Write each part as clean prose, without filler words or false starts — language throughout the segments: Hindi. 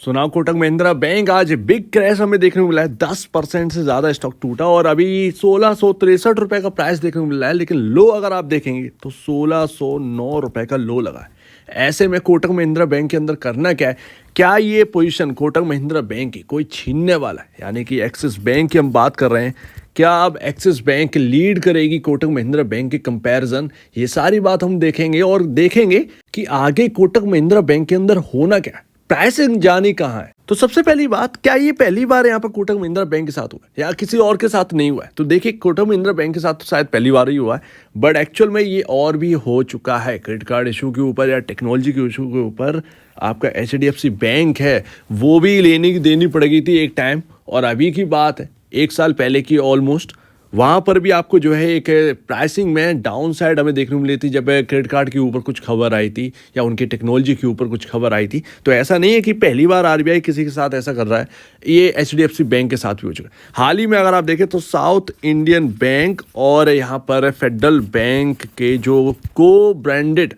सुनाओ कोटक महिंद्रा बैंक आज बिग क्रैश हमें देखने को मिला है। 10% से ज्यादा स्टॉक टूटा और अभी 1663 रुपए का प्राइस देखने को मिल रहा है। लेकिन लो अगर आप देखेंगे तो 1609 रुपए का लो लगा है। ऐसे में कोटक महिंद्रा बैंक के अंदर करना क्या है? क्या ये पोजीशन कोटक महिंद्रा बैंक की कोई छीनने वाला है? यानी कि एक्सिस बैंक की हम बात कर रहे हैं। क्या अब एक्सिस बैंक लीड करेगी कोटक महिंद्रा बैंक के कंपैरिजन? ये सारी बात हम देखेंगे और देखेंगे कि आगे कोटक महिंद्रा बैंक के अंदर होना क्या है, प्राइसिंग जानी कहाँ है। तो सबसे पहली बात, क्या ये पहली बार यहाँ पर कोटक महिंद्रा बैंक के साथ हुआ है या किसी और के साथ नहीं हुआ है? तो देखिए, कोटक महिंद्रा बैंक के साथ तो शायद पहली बार ही हुआ है, बट एक्चुअल में ये और भी हो चुका है। क्रेडिट कार्ड इशू के ऊपर या टेक्नोलॉजी के इशू के ऊपर आपका HDFC बैंक है, वो भी लेनी देनी पड़ेगी थी एक टाइम। और अभी की बात है 1 साल पहले की ऑलमोस्ट, वहाँ पर भी आपको जो है एक प्राइसिंग में डाउन साइड हमें देखने को मिली थी जब क्रेडिट कार्ड के ऊपर कुछ खबर आई थी या उनकी टेक्नोलॉजी के ऊपर कुछ खबर आई थी। तो ऐसा नहीं है कि पहली बार RBI किसी के साथ ऐसा कर रहा है, ये HDFC बैंक के साथ भी हो चुका है। हाल ही में अगर आप देखें तो साउथ इंडियन बैंक और यहाँ पर फेडरल बैंक के जो को ब्रांडेड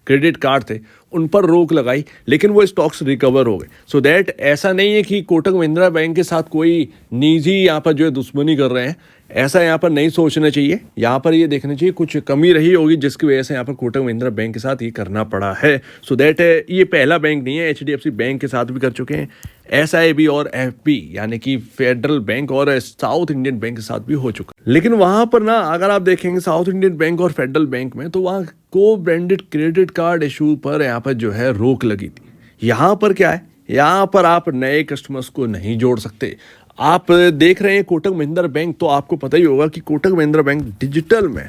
क्रेडिट कार्ड थे उन पर रोक लगाई, लेकिन वो स्टॉक्स रिकवर हो गए। सो दैट ऐसा नहीं है कि कोटक महिंद्रा बैंक के साथ कोई निजी यहाँ पर जो है दुश्मनी कर रहे हैं, ऐसा यहाँ पर नहीं सोचना चाहिए। यहाँ पर ये देखना चाहिए कुछ कमी रही होगी जिसकी वजह से यहाँ पर कोटक महिंद्रा बैंक के साथ ये करना पड़ा है। सो दैट ये पहला बैंक नहीं है, HDFC बैंक के साथ भी कर चुके हैं, SIB और FB यानी कि फेडरल बैंक और साउथ इंडियन बैंक के साथ भी हो चुका है। लेकिन वहाँ पर ना अगर आप देखेंगे साउथ इंडियन बैंक और फेडरल बैंक में, तो वहाँ को ब्रांडेड क्रेडिट कार्ड इशू पर यहाँ पर जो है रोक लगी थी। यहाँ पर क्या है, यहाँ पर आप नए कस्टमर्स को नहीं जोड़ सकते। आप देख रहे हैं कोटक महिंद्रा बैंक, तो आपको पता ही होगा कि कोटक महिंद्रा बैंक डिजिटल में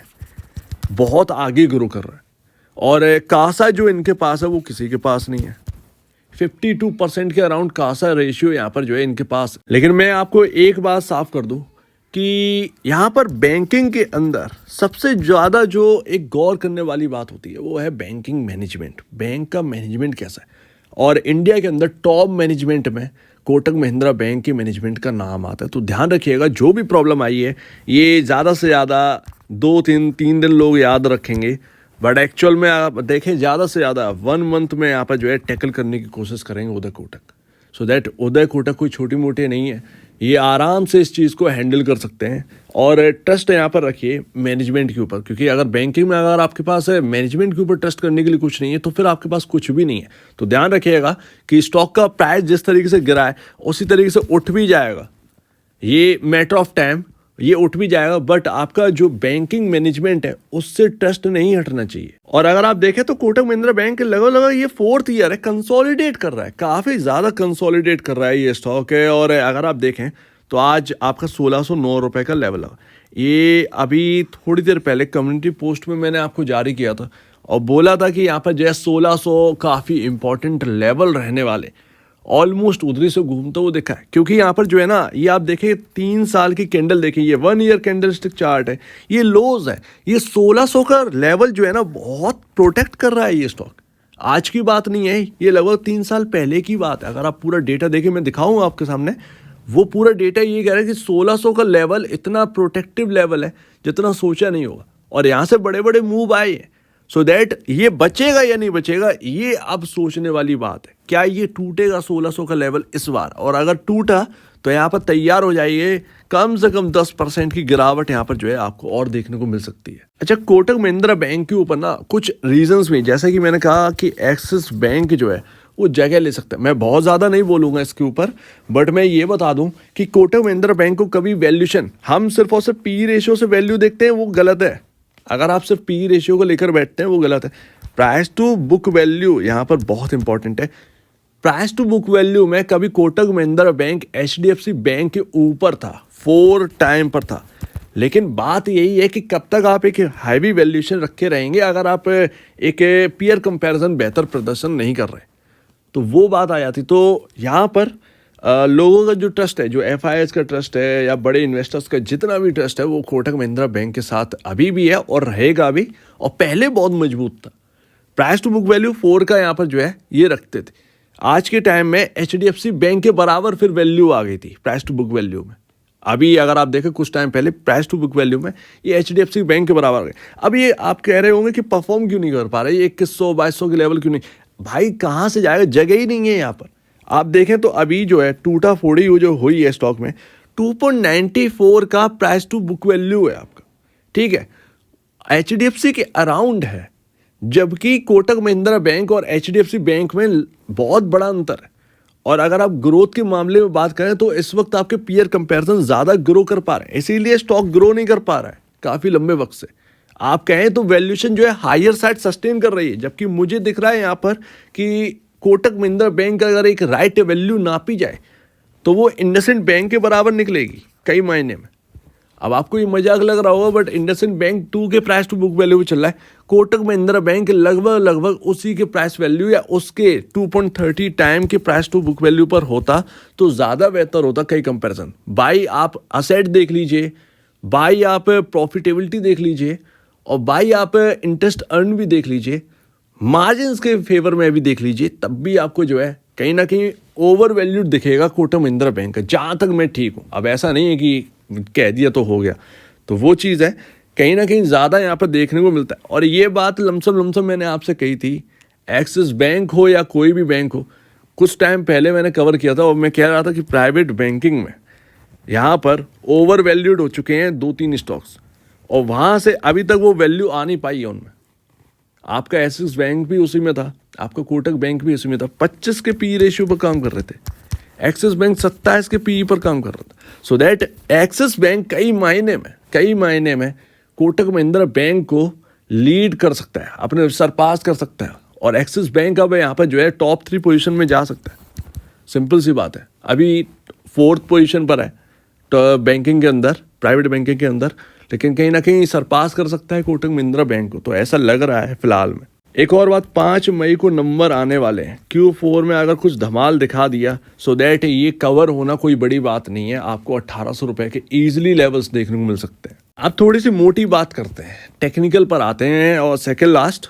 बहुत आगे ग्रो कर रहा है और कासा जो इनके पास है वो किसी के पास नहीं है। 52% के अराउंड कासा रेशियो यहाँ पर जो है इनके पास। लेकिन मैं आपको एक बात साफ कर दूं कि यहाँ पर बैंकिंग के अंदर सबसे ज़्यादा जो एक गौर करने वाली बात होती है वो है बैंकिंग मैनेजमेंट। बैंक का मैनेजमेंट कैसा है, और इंडिया के अंदर टॉप मैनेजमेंट में कोटक महिंद्रा बैंक के मैनेजमेंट का नाम आता है। तो ध्यान रखिएगा, जो भी प्रॉब्लम आई है ये ज़्यादा से ज़्यादा 2-3 दिन लोग याद रखेंगे, बट एक्चुअल में आप देखें ज़्यादा से ज़्यादा 1 मंथ में यहाँ पर जो है टैकल करने की कोशिश करेंगे उदय कोटक। सो दैट उदय कोटक कोई छोटी मोटी नहीं है, ये आराम से इस चीज़ को हैंडल कर सकते हैं। और ट्रस्ट यहाँ पर रखिए मैनेजमेंट के ऊपर, क्योंकि अगर बैंकिंग में अगर आपके पास है मैनेजमेंट के ऊपर ट्रस्ट करने के लिए कुछ नहीं है तो फिर आपके पास कुछ भी नहीं है। तो ध्यान रखिएगा कि स्टॉक का प्राइस जिस तरीके से गिरा है उसी तरीके से उठ भी जाएगा, ये मैटर ऑफ टाइम, ये उठ भी जाएगा। बट आपका जो बैंकिंग मैनेजमेंट है उससे ट्रस्ट नहीं हटना चाहिए। और अगर आप देखें तो कोटक महिंद्रा बैंक लगभग ये 4th ईयर है कंसोलिडेट कर रहा है, काफ़ी ज़्यादा कंसोलिडेट कर रहा है ये स्टॉक है। और अगर आप देखें तो आज आपका 1609 रुपये का लेवल है। ये अभी थोड़ी देर पहले कम्युनिटी पोस्ट में मैंने आपको जारी किया था और बोला था कि यहाँ पर जो है 1600 काफ़ी इंपॉर्टेंट लेवल रहने वाले, ऑलमोस्ट उधरी से घूमता हुआ देखा है। क्योंकि यहाँ पर जो है ना, ये आप देखें 3 साल की कैंडल देखें, ये 1 ईयर कैंडल स्टिक चार्ट है, ये लोज है। ये 1600 का लेवल जो है ना बहुत प्रोटेक्ट कर रहा है ये स्टॉक। आज की बात नहीं है, ये लगभग 3 साल पहले की बात है। अगर आप पूरा डेटा देखें, मैं दिखाऊंगा आपके सामने, वो पूरा डेटा ये कह रहा है कि 1600 का लेवल इतना प्रोटेक्टिव लेवल है जितना सोचा नहीं होगा, और यहाँ से बड़े बड़े मूव आए हैं। सो दैट ये बचेगा या नहीं बचेगा, ये अब सोचने वाली बात है। क्या ये टूटेगा 1600 का लेवल इस बार? और अगर टूटा तो यहाँ पर तैयार हो जाइए, कम से कम 10% की गिरावट यहाँ पर जो है आपको और देखने को मिल सकती है। अच्छा, कोटक महिंद्रा बैंक के ऊपर ना कुछ रीजंस भी, जैसे कि मैंने कहा कि एक्सिस बैंक जो है वो जगह ले सकता है। मैं बहुत ज़्यादा नहीं बोलूँगा इसके ऊपर, बट मैं ये बता दूं कि कोटक महिंद्रा बैंक को कभी वैल्यूशन, हम सिर्फ और सिर्फ P रेशियो से वैल्यू देखते हैं, वो गलत है। अगर आप सिर्फ P रेशियो को लेकर बैठते हैं वो गलत है। प्राइस टू बुक वैल्यू यहाँ पर बहुत इंपॉर्टेंट है। प्राइस टू बुक वैल्यू में कभी Kotak Mahindra bank HDFC bank के ऊपर था, 4 टाइम पर था। लेकिन बात यही है कि कब तक आप एक हैवी वैल्यूएशन रखे रहेंगे अगर आप एक पीयर कंपैरिजन बेहतर प्रदर्शन नहीं कर रहे, तो वो बात आ जाती। तो यहाँ पर लोगों का जो ट्रस्ट है, जो FIS का ट्रस्ट है या बड़े इन्वेस्टर्स का जितना भी ट्रस्ट है, वो कोटक महिंद्रा बैंक के साथ अभी भी है और रहेगा भी, और पहले बहुत मजबूत था। प्राइस टू बुक वैल्यू 4 का यहाँ पर जो है ये रखते थे। आज के टाइम में HDFC बैंक के बराबर फिर वैल्यू आ गई थी प्राइस टू बुक वैल्यू में। अभी अगर आप देखें कुछ टाइम पहले प्राइस टू बुक वैल्यू में ये HDFC बैंक के बराबर आ गए। अब ये आप कह रहे होंगे कि परफॉर्म क्यों नहीं कर पा रहे, ये 2100-2200 के लेवल क्यों नहीं? भाई कहाँ से जाएगा, जगह ही नहीं है यहाँ पर। आप देखें तो अभी जो है टूटा फोड़ी वो जो हुई है स्टॉक में 2.94 का प्राइस टू बुक वैल्यू है आपका, ठीक है, HDFC के अराउंड है, जबकि कोटक महिंद्रा बैंक और HDFC बैंक में बहुत बड़ा अंतर है। और अगर आप ग्रोथ के मामले में बात करें तो इस वक्त आपके पीयर कंपैरिजन ज़्यादा ग्रो कर पा रहे हैं, इसीलिए स्टॉक ग्रो नहीं कर पा रहा है काफ़ी लंबे वक्त से। आप कहें तो वैल्यूएशन जो है हायर साइड सस्टेन कर रही है, जबकि मुझे दिख रहा है यहाँ पर कि कोटक महिंद्रा बैंक अगर एक राइट वैल्यू नापी जाए तो वो इंडसइंड बैंक के बराबर निकलेगी कई मायने में। अब आपको ये मजाक लग रहा होगा, बट इंडसइंड बैंक 2 के प्राइस टू बुक वैल्यू पे चल रहा है, कोटक महिंद्रा बैंक लगभग उसी के प्राइस वैल्यू या उसके 2.30 टाइम के प्राइस टू बुक वैल्यू पर होता तो ज़्यादा बेहतर होता कई कंपैरिजन। बाई आप असेट देख लीजिए, बाई आप प्रॉफिटेबिलिटी देख लीजिए, और बाई आप इंटरेस्ट अर्न भी देख लीजिए, मार्जिन्स के फेवर में भी देख लीजिए, तब भी आपको जो है कहीं ना कहीं ओवर वैल्यूड दिखेगा कोटक महिंद्रा बैंक का, जहाँ तक मैं ठीक हूँ। अब ऐसा नहीं है कि कह दिया तो हो गया, तो वो चीज़ है कहीं ना कहीं ज़्यादा यहाँ पर देखने को मिलता है। और ये बात लमसम मैंने आपसे कही थी, एक्सिस बैंक हो या कोई भी बैंक हो, कुछ टाइम पहले मैंने कवर किया था और मैं कह रहा था कि प्राइवेट बैंकिंग में यहाँ पर ओवर वैल्यूड हो चुके हैं 2-3 स्टॉक्स, और वहाँ से अभी तक वो वैल्यू आ नहीं पाई है उनमें। आपका एक्सिस बैंक भी उसी में था, आपका कोटक बैंक भी उसी में था, 25 के पी रेशियो पर काम कर रहे थे, एक्सिस बैंक 27 के पी पर काम कर रहा था। सो दैट एक्सिस बैंक कई मायने में कोटक महिंद्रा बैंक को लीड कर सकता है, अपने सरपास कर सकता है, और एक्सिस बैंक अब यहाँ पर जो है टॉप 3 पोजीशन में जा सकता है। सिंपल सी बात है, अभी 4th पोजीशन पर है तो बैंकिंग के अंदर, प्राइवेट बैंकिंग के अंदर, लेकिन कहीं ना कहीं सरपास कर सकता है कोटक महिंद्रा बैंक को, तो ऐसा लग रहा है फिलहाल में। एक और बात, 5 मई को नंबर आने वाले हैं, Q4 में अगर कुछ धमाल दिखा दिया सो दैट ये कवर होना कोई बड़ी बात नहीं है, आपको 1800 रुपए के ईजिली लेवल्स देखने को मिल सकते हैं। अब थोड़ी सी मोटी बात करते हैं, टेक्निकल पर आते हैं, और सेकेंड लास्ट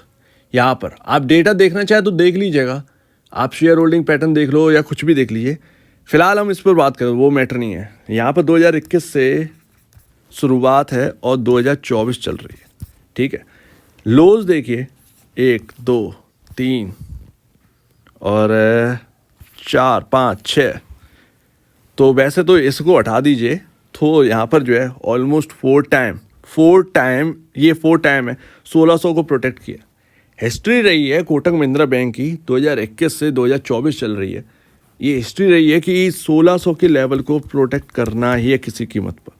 यहाँ पर आप डेटा देखना चाहे तो देख लीजिएगा, आप शेयर होल्डिंग पैटर्न देख लो या कुछ भी देख लीजिए, फिलहाल हम इस पर बात करें वो मैटर नहीं है। यहाँ पर 2021 से शुरुआत है और 2024 चल रही है, ठीक है। लोज देखिए 1 2 3 और 4 5 6, तो वैसे तो इसको हटा दीजिए, तो यहाँ पर जो है ऑलमोस्ट 4 टाइम ये 4 टाइम है 1600 को प्रोटेक्ट किया। हिस्ट्री रही है कोटक महिंद्रा बैंक की 2021 से 2024 चल रही है, ये हिस्ट्री रही है कि 1600 के लेवल को प्रोटेक्ट करना ही है किसी कीमत पर,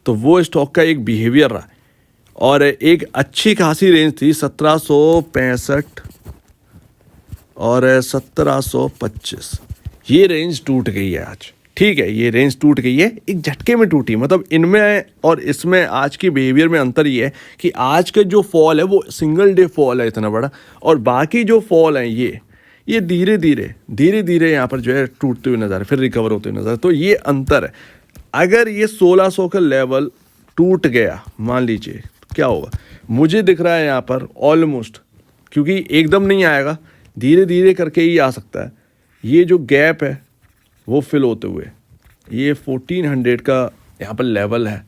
तो वो स्टॉक का एक बिहेवियर रहा है। और एक अच्छी खासी रेंज थी 1765 और 1725, ये रेंज टूट गई है आज, ठीक है, ये रेंज टूट गई है, एक झटके में टूटी। मतलब इनमें और इसमें आज की बिहेवियर में अंतर ये है कि आज का जो फॉल है वो सिंगल डे फॉल है इतना बड़ा, और बाकी जो फॉल है ये धीरे धीरे यहाँ पर जो है टूटते हुए नजर है, फिर रिकवर होते हुए नजर है, तो ये अंतर है। अगर ये 1600 का लेवल टूट गया मान लीजिए, क्या होगा, मुझे दिख रहा है यहाँ पर ऑलमोस्ट, क्योंकि एकदम नहीं आएगा, धीरे धीरे करके ही आ सकता है, ये जो गैप है वो फिल होते हुए ये 1400 का यहाँ पर लेवल है,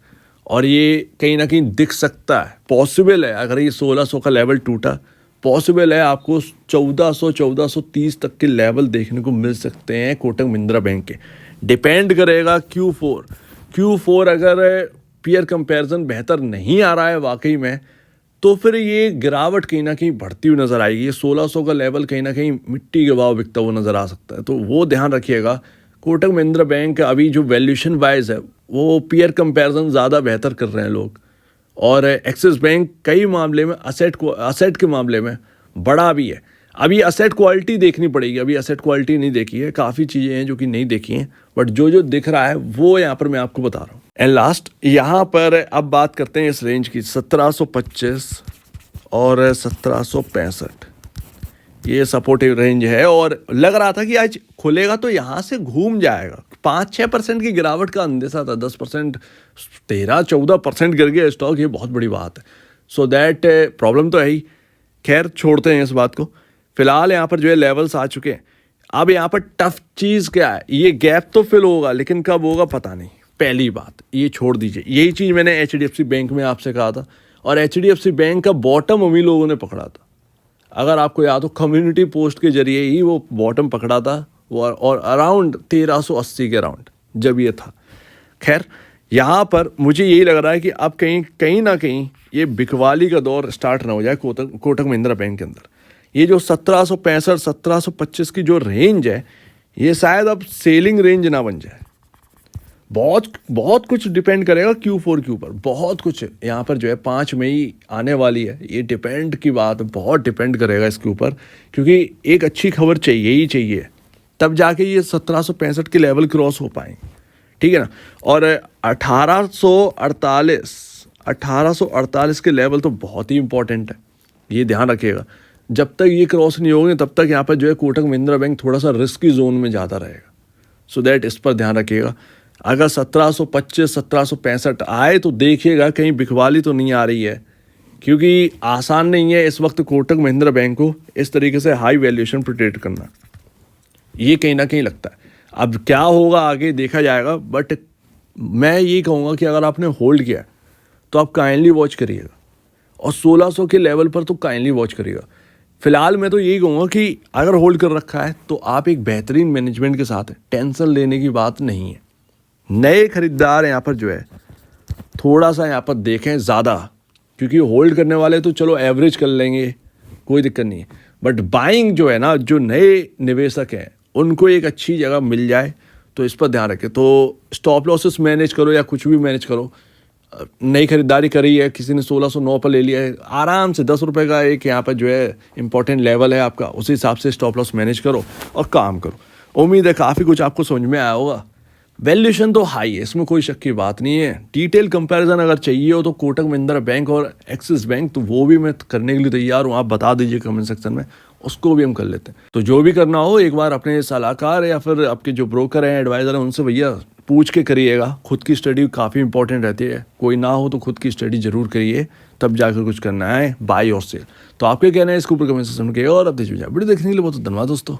और ये कहीं ना कहीं दिख सकता है, पॉसिबल है, अगर ये 1600 का लेवल टूटा, पॉसिबल है आपको 1430 तक के लेवल देखने को मिल सकते हैं कोटक महिंद्रा बैंक के। डिपेंड करेगा Q4 अगर पीयर कंपैरिजन बेहतर नहीं आ रहा है वाकई में, तो फिर ये गिरावट कहीं ना कहीं बढ़ती हुई नज़र आएगी। ये 1600 का लेवल कहीं ना कहीं मिट्टी के भाव बिकता हुआ नज़र आ सकता है, तो वो ध्यान रखिएगा। कोटक महिंद्रा बैंक अभी जो वैल्यूएशन वाइज है वो पीयर कंपैरिजन ज़्यादा बेहतर कर रहे हैं लोग, और एक्सिस बैंक कई मामले में असेट के मामले में बड़ा भी है। अभी असेट क्वालिटी देखनी पड़ेगी, अभी असेट क्वालिटी नहीं देखी है, काफ़ी चीज़ें हैं जो कि नहीं देखी हैं, बट जो दिख रहा है वो यहाँ पर मैं आपको बता रहा हूँ। एंड लास्ट यहाँ पर अब बात करते हैं इस रेंज की, 1725 और 1765, ये सपोर्टिव रेंज है, और लग रहा था कि आज खुलेगा तो यहाँ से घूम जाएगा। 5-6% की गिरावट का अंदेशा था, 10%, 13-14% गिर गया स्टॉक, ये बहुत बड़ी बात है। सो दैट प्रॉब्लम तो है ही, खैर छोड़ते हैं इस बात को। फिलहाल यहाँ पर जो है लेवल्स आ चुके हैं। अब यहाँ पर टफ चीज़ क्या है, ये गैप तो फिल होगा लेकिन कब होगा पता नहीं, पहली बात ये छोड़ दीजिए। यही चीज़ मैंने HDFC बैंक में आपसे कहा था, और HDFC बैंक का बॉटम हम ही लोगों ने पकड़ा था, अगर आपको याद हो, कम्युनिटी पोस्ट के जरिए ही वो बॉटम पकड़ा था, और अराउंड 1380 के अराउंड जब ये था। खैर यहाँ पर मुझे यही लग रहा है कि अब कहीं ना कहीं ये बिकवाली का दौर स्टार्ट ना हो जाए कोटक महिंद्रा बैंक के अंदर। ये जो 1765 1725 की जो रेंज है, ये शायद अब सेलिंग रेंज ना बन जाए। बहुत कुछ डिपेंड करेगा Q4 के ऊपर, बहुत कुछ यहाँ पर जो है 5 मई आने वाली है, ये डिपेंड की बात, बहुत डिपेंड करेगा इसके ऊपर, क्योंकि एक अच्छी खबर चाहिए ही चाहिए, तब जाके ये 1765 के लेवल क्रॉस हो पाएंगे, ठीक है ना। और 1848 के लेवल तो बहुत ही इंपॉर्टेंट है, ये ध्यान रखिएगा। जब तक ये क्रॉस नहीं होंगे तब तक यहाँ पर जो है कोटक महिंद्रा बैंक थोड़ा सा रिस्की जोन में जाता रहेगा। सो दैट इस पर ध्यान रखिएगा। अगर 1725 1765 आए तो देखिएगा कहीं बिकवाली तो नहीं आ रही है, क्योंकि आसान नहीं है इस वक्त कोटक महिंद्रा बैंक को इस तरीके से हाई वैल्यूएशन प्रोटेक्ट करना, ये कहीं ना कहीं लगता है। अब क्या होगा आगे देखा जाएगा, बट मैं ये कहूँगा कि अगर आपने होल्ड किया तो आप काइंडली वॉच करिएगा, और 1600 के लेवल पर तो काइंडली वॉच करिएगा। फिलहाल मैं तो यही कहूँगा कि अगर होल्ड कर रखा है तो आप एक बेहतरीन मैनेजमेंट के साथ है, टेंशन लेने की बात नहीं है। नए खरीदार यहाँ पर जो है थोड़ा सा यहाँ पर देखें ज़्यादा, क्योंकि होल्ड करने वाले तो चलो एवरेज कर लेंगे, कोई दिक्कत नहीं है, बट बाइंग जो है ना, जो नए निवेशक हैं उनको एक अच्छी जगह मिल जाए तो इस पर ध्यान रखें। तो स्टॉप लॉसेस मैनेज करो या कुछ भी मैनेज करो। नई खरीदारी करी है, किसी ने 1609 पर ले लिया है, आराम से 10 रुपये का एक यहाँ पर जो है इंपॉर्टेंट लेवल है आपका, उसी हिसाब से स्टॉप लॉस मैनेज करो और काम करो। उम्मीद है काफ़ी कुछ आपको समझ में आया होगा। वैल्यूएशन तो हाई है, इसमें कोई शक की बात नहीं है। डिटेल कंपैरिजन अगर चाहिए हो तो कोटक महिंद्रा बैंक और एक्सिस बैंक, तो वो भी मैं करने के लिए तैयार हूँ। आप बता दीजिए कमेंट सेक्शन में, उसको भी हम कर लेते हैं। तो जो भी करना हो एक बार अपने सलाहकार या फिर आपके जो ब्रोकर हैं, एडवाइज़र हैं, उनसे भैया पूछ के करिएगा। खुद की स्टडी काफ़ी इंपॉर्टेंट रहती है, कोई ना हो तो खुद की स्टडी जरूर करिए, तब जाकर कुछ करना है बाय और सेल। तो आपके कहना है इसके ऊपर कमेंट सेक्शन में, और अब वीडियो देखने के लिए बहुत धन्यवाद दोस्तों।